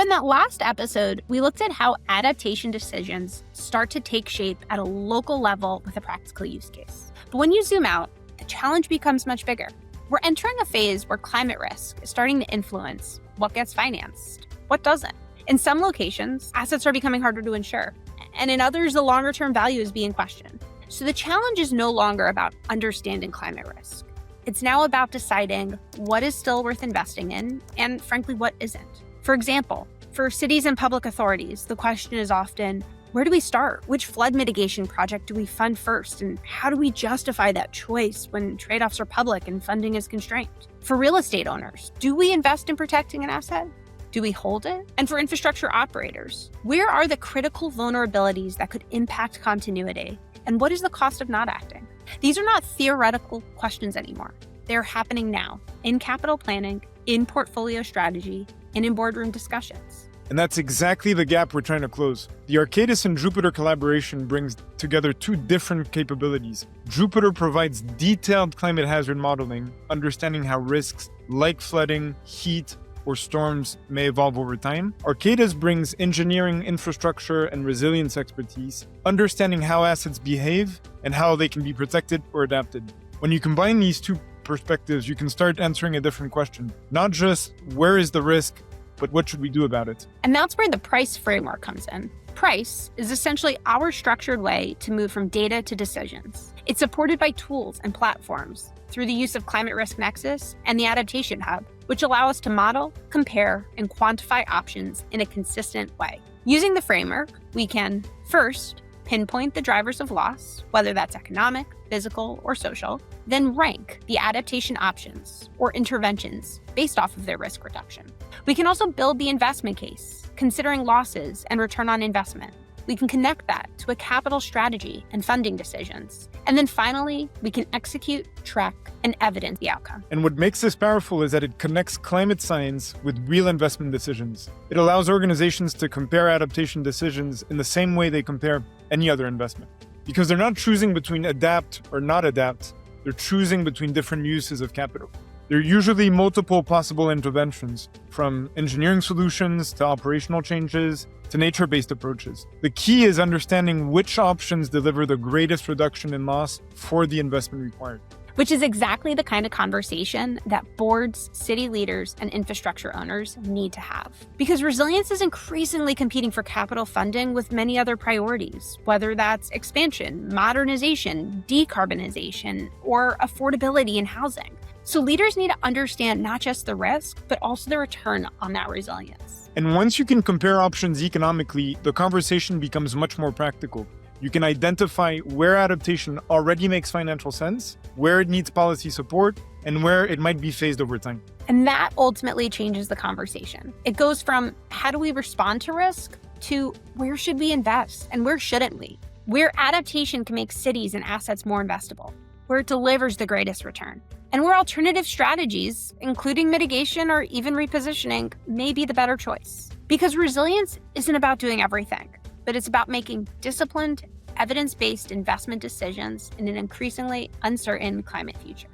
in that last episode, we looked at how adaptation decisions start to take shape at a local level with a practical use case. But when you zoom out, the challenge becomes much bigger. We're entering a phase where climate risk is starting to influence what gets financed, what doesn't. In some locations, assets are becoming harder to insure, and in others, the longer-term value is being questioned. So the challenge is no longer about understanding climate risk. It's now about deciding what is still worth investing in and, frankly, what isn't. For example, for cities and public authorities, the question is often, where do we start? Which flood mitigation project do we fund first? And how do we justify that choice when trade-offs are public and funding is constrained? For real estate owners, do we invest in protecting an asset? Do we hold it? And for infrastructure operators, where are the critical vulnerabilities that could impact continuity? And what is the cost of not acting? These are not theoretical questions anymore. They're happening now in capital planning, in portfolio strategy, and in boardroom discussions. And that's exactly the gap we're trying to close. The Arcadis and Jupiter collaboration brings together two different capabilities. Jupiter provides detailed climate hazard modeling, understanding how risks like flooding, heat, or storms may evolve over time. Arcadis brings engineering, infrastructure, and resilience expertise, understanding how assets behave and how they can be protected or adapted. When you combine these two perspectives, you can start answering a different question. Not just where is the risk, but what should we do about it? And that's where the PRICE framework comes in. PRICE is essentially our structured way to move from data to decisions. It's supported by tools and platforms through the use of Climate Risk Nexus and the Adaptation Hub, which allow us to model, compare, and quantify options in a consistent way. Using the framework, we can, first, pinpoint the drivers of loss, whether that's economic, physical, or social, then rank the adaptation options or interventions based off of their risk reduction. We can also build the investment case, considering losses and return on investment. We can connect that to a capital strategy and funding decisions. And then finally, we can execute, track, and evidence the outcome. And what makes this powerful is that it connects climate science with real investment decisions. It allows organizations to compare adaptation decisions in the same way they compare any other investment. Because they're not choosing between adapt or not adapt, they're choosing between different uses of capital. There are usually multiple possible interventions, from engineering solutions to operational changes to nature-based approaches. The key is understanding which options deliver the greatest reduction in loss for the investment required. Which is exactly the kind of conversation that boards, city leaders, and infrastructure owners need to have. Because resilience is increasingly competing for capital funding with many other priorities, whether that's expansion, modernization, decarbonization, or affordability in housing. So leaders need to understand not just the risk, but also the return on that resilience. And once you can compare options economically, the conversation becomes much more practical. You can identify where adaptation already makes financial sense, where it needs policy support, and where it might be phased over time. And that ultimately changes the conversation. It goes from how do we respond to risk to where should we invest and where shouldn't we? Where adaptation can make cities and assets more investable, where it delivers the greatest return, and where alternative strategies, including mitigation or even repositioning, may be the better choice. Because resilience isn't about doing everything, but it's about making disciplined, evidence-based investment decisions in an increasingly uncertain climate future.